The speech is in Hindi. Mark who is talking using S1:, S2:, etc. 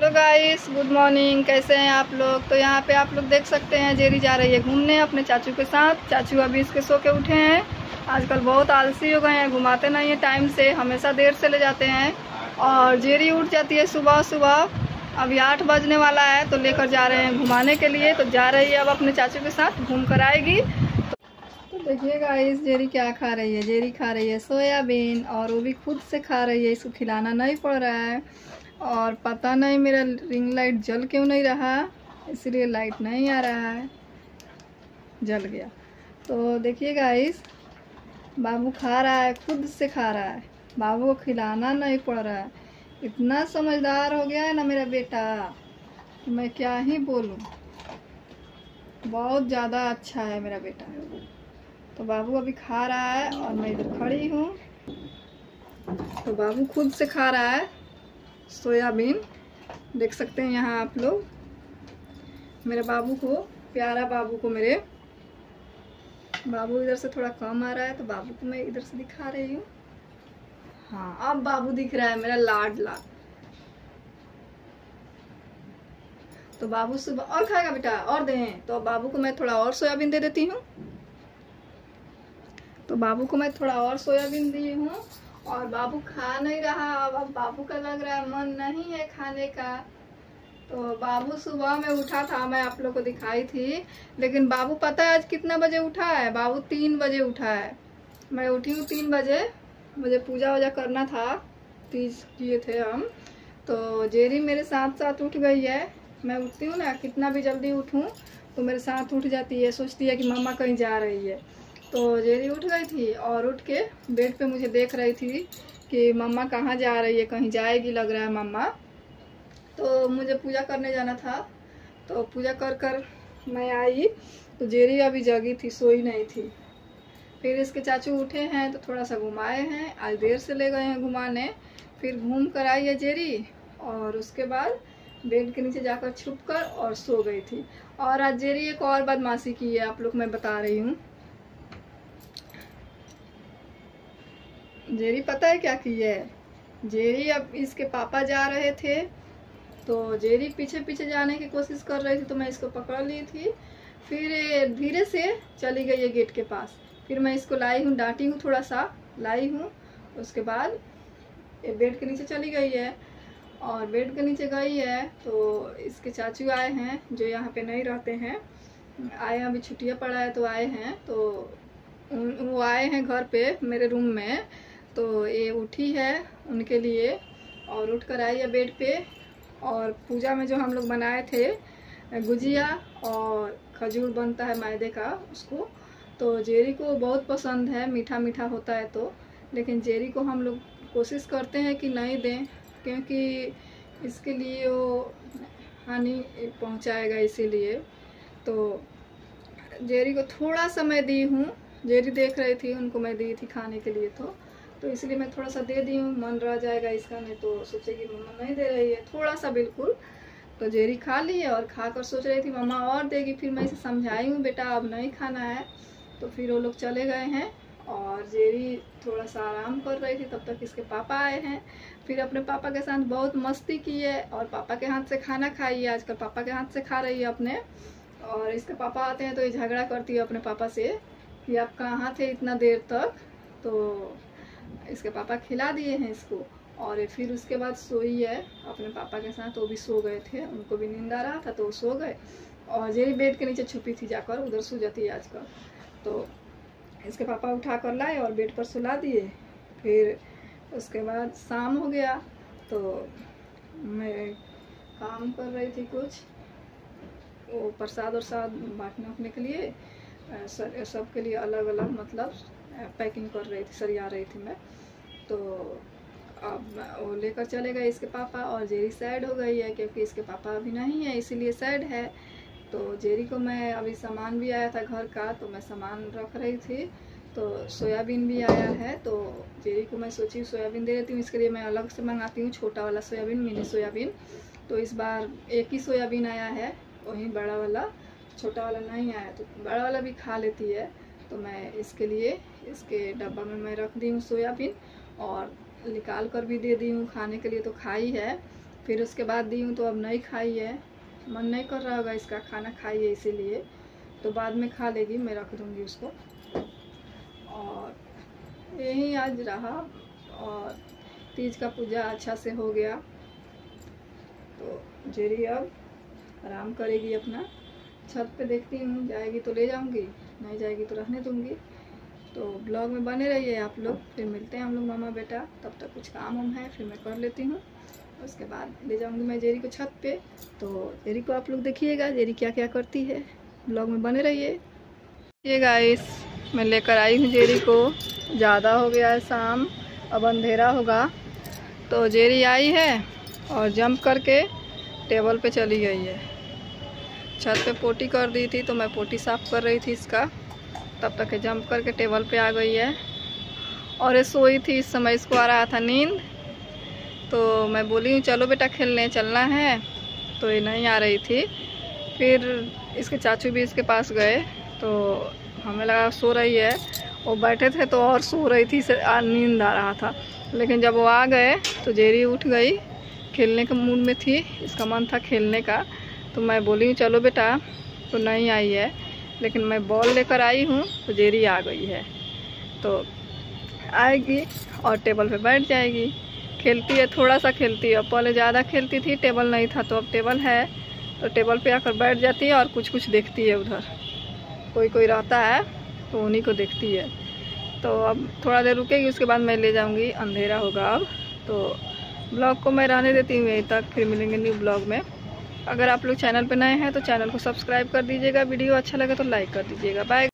S1: तो गाइस गुड मॉर्निंग, कैसे हैं आप लोग। तो यहाँ पे आप लोग देख सकते हैं जेरी जा रही है घूमने अपने चाचू के साथ। चाचू अभी इसके सो के उठे हैं। आजकल बहुत आलसी हो गए हैं, घुमाते नहीं है टाइम से, हमेशा देर से ले जाते हैं। और जेरी उठ जाती है सुबह सुबह। अभी 8 बजने वाला है तो लेकर जा रहे हैं घुमाने के लिए। तो जा रही है अब अपने चाचू के साथ, घूम कर आएगी। तो देखिए गाइस जेरी क्या खा रही है। जेरी खा रही है सोयाबीन, और वो भी खुद से खा रही है, इसको खिलाना नहीं पड़ रहा है। और पता नहीं मेरा रिंग लाइट जल क्यों नहीं रहा, इसलिए लाइट नहीं आ रहा है। जल गया। तो देखिए गाइस बाबू खा रहा है, खुद से खा रहा है, बाबू को खिलाना नहीं पड़ रहा है। इतना समझदार हो गया है ना मेरा बेटा कि मैं क्या ही बोलूं। बहुत ज़्यादा अच्छा है मेरा बेटा। तो बाबू अभी खा रहा है और मैं इधर खड़ी हूँ। तो बाबू खुद से खा रहा है सोयाबीन, देख सकते हैं यहाँ आप लोग। मेरे बाबू को, प्यारा बाबू को, मेरे बाबू इधर से थोड़ा कम आ रहा है तो बाबू को मैं इधर से दिखा रही हूँ। हाँ अब बाबू दिख रहा है मेरा लाडला। तो बाबू सुबह और खाएगा बेटा, और दें। तो बाबू को मैं थोड़ा और सोयाबीन दे देती हूँ। तो बाबू को मैं थोड़ा और सोयाबीन दी हूँ और बाबू खा नहीं रहा। अब बाबू का लग रहा है मन नहीं है खाने का। तो बाबू सुबह में उठा था, मैं आप लोग को दिखाई थी। लेकिन बाबू पता है आज कितना बजे उठा है? बाबू 3 बजे उठा है। मैं उठी हूँ 3 बजे, मुझे पूजा वूजा करना था, तीज किए थे हम। तो जेरी मेरे साथ साथ उठ गई है। मैं उठती हूँ ना, कितना भी जल्दी उठूँ तो मेरे साथ उठ जाती है, सोचती है कि मम्मा कहीं जा रही है। तो जेरी उठ गई थी और उठ के बेड पे मुझे देख रही थी कि मम्मा कहाँ जा रही है, कहीं जाएगी लग रहा है मम्मा। तो मुझे पूजा करने जाना था। तो पूजा कर कर मैं आई तो जेरी अभी जगी थी, सोई नहीं थी। फिर इसके चाचू उठे हैं तो थोड़ा सा घुमाए हैं, आज देर से ले गए हैं घुमाने। फिर घूम कर आई है जेरी और उसके बाद बेड के नीचे जाकर छुप कर और सो गई थी। और आज जेरी एक और बदमाशी की है, आप लोग मैं बता रही हूँ। जेरी पता है क्या की है? जेरी अब इसके पापा जा रहे थे तो जेरी पीछे पीछे जाने की कोशिश कर रही थी, तो मैं इसको पकड़ ली थी। फिर धीरे से चली गई है गेट के पास। फिर मैं इसको लाई हूँ, डांटी हूँ, थोड़ा सा लाई हूँ। उसके बाद ये बेड के नीचे चली गई है। और बेड के नीचे गई है तो इसके चाचू आए हैं जो यहाँ पे नहीं रहते हैं, आए हैं, अभी छुट्टियाँ पड़ा है तो आए हैं। तो वो आए हैं घर पे मेरे रूम में। तो ये उठी है उनके लिए और उठ कर आई है बेड पे। और पूजा में जो हम लोग बनाए थे गुजिया और खजूर बनता है मैदे का, उसको तो जेरी को बहुत पसंद है, मीठा मीठा होता है तो। लेकिन जेरी को हम लोग कोशिश करते हैं कि नहीं दें, क्योंकि इसके लिए वो हानि पहुंचाएगा, इसीलिए। तो जेरी को थोड़ा सा मैं दी हूँ। जेरी देख रही थी, उनको मैं दी थी खाने के लिए, तो इसलिए मैं थोड़ा सा दे दी हूँ। मन रह जाएगा इसका, नहीं तो सोचेगी मम्मा नहीं दे रही है, थोड़ा सा बिल्कुल। तो जेरी खा ली है और खाकर सोच रही थी मम्मा और देगी। फिर मैं इसे समझाई हूँ बेटा अब नहीं खाना है। तो फिर वो लोग चले गए हैं और जेरी थोड़ा सा आराम कर रही थी, तब तक इसके पापा आए हैं। फिर अपने पापा के साथ बहुत मस्ती की है और पापा के हाथ से खाना खाई है। आजकल पापा के हाथ से खा रही है अपने। और इसके पापा आते हैं तो ये झगड़ा करती है अपने पापा से कि आप कहाँ थे इतना देर तक। तो इसके पापा खिला दिए हैं इसको और फिर उसके बाद सोई है अपने पापा के साथ। वो भी सो गए थे, उनको भी नींद आ रहा था तो वो सो गए। और जेरी बेड के नीचे छुपी थी, जाकर उधर सो जाती है आजकल। तो इसके पापा उठा कर लाए और बेड पर सुला दिए। फिर उसके बाद शाम हो गया तो मैं काम कर रही थी कुछ, वो प्रसाद वरसाद बांटने के लिए, सबके लिए अलग अलग, मतलब पैकिंग कर रही थी, सरिया रही थी मैं। तो अब वो लेकर चले गए इसके पापा और जेरी सैड हो गई है क्योंकि इसके पापा अभी नहीं है, इसीलिए सैड है। तो जेरी को मैं अभी सामान भी आया था घर का तो मैं सामान रख रही थी। तो सोयाबीन भी आया है तो जेरी को मैं सोची सोयाबीन दे देती हूँ, इसके लिए मैं अलग से मंगाती हूँ छोटा वाला सोयाबीन, मिनी सोयाबीन। तो इस बार एक ही सोयाबीन आया है, वहीं बड़ा वाला, छोटा वाला नहीं आया। तो बड़ा वाला भी खा लेती है तो मैं इसके लिए इसके डब्बा में मैं रख दी हूँ सोयाबीन और निकाल कर भी दे दी हूँ खाने के लिए। तो खाई है फिर उसके बाद दी हूँ तो अब नहीं खाई है, मन नहीं कर रहा होगा इसका खाना खाई है, इसीलिए तो बाद में खा लेगी, मैं रख दूँगी उसको। और यही आज रहा और तीज का पूजा अच्छा से हो गया। तो जेरी अब आराम करेगी अपना, छत पे देखती हूँ, जाएगी तो ले जाऊँगी, नहीं जाएगी तो रहने दूँगी। तो ब्लॉग में बने रहिए आप लोग, फिर मिलते हैं हम लोग मामा बेटा। तब तक कुछ काम वाम है फिर मैं कर लेती हूँ, उसके बाद ले जाऊँगी मैं जेरी को छत पे। तो जेरी को आप लोग देखिएगा जेरी क्या क्या करती है, ब्लॉग में बने रहिए। ये गाइस मैं लेकर आई हूँ जेरी को, ज़्यादा हो गया है शाम, अब अंधेरा होगा। तो जेरी आई है और जंप करके टेबल पे चली गई है। छत पे पोटी कर दी थी तो मैं पोटी साफ़ कर रही थी इसका, तब तक जंप करके टेबल पे आ गई है। और ये सोई थी, इस समय इसको आ रहा था नींद, तो मैं बोली हूँ चलो बेटा खेलने चलना है, तो ये नहीं आ रही थी। फिर इसके चाचू भी इसके पास गए तो हमें लगा सो रही है, वो बैठे थे तो और सो रही थी, नींद आ रहा था। लेकिन जब वो आ गए तो जेरी उठ गई, खेलने के मूड में थी, इसका मन था खेलने का। तो मैं बोली हूँ चलो बेटा, तो नहीं आई है। लेकिन मैं बॉल लेकर आई हूँ तो जेरी आ गई है, तो आएगी और टेबल पे बैठ जाएगी, खेलती है, थोड़ा सा खेलती है। पहले ज़्यादा खेलती थी, टेबल नहीं था, तो अब टेबल है तो टेबल पे आकर बैठ जाती है और कुछ कुछ देखती है। उधर कोई कोई रहता है तो उन्हीं को देखती है। तो अब थोड़ा देर रुकेगी, उसके बाद मैं ले जाऊंगी, अंधेरा होगा अब। तो ब्लॉग को मैं रहने देती हूँ यहीं तक, फिर मिलेंगे न्यू ब्लॉग में। अगर आप लोग चैनल पे नए हैं तो चैनल को सब्सक्राइब कर दीजिएगा, वीडियो अच्छा लगे तो लाइक कर दीजिएगा। बाय।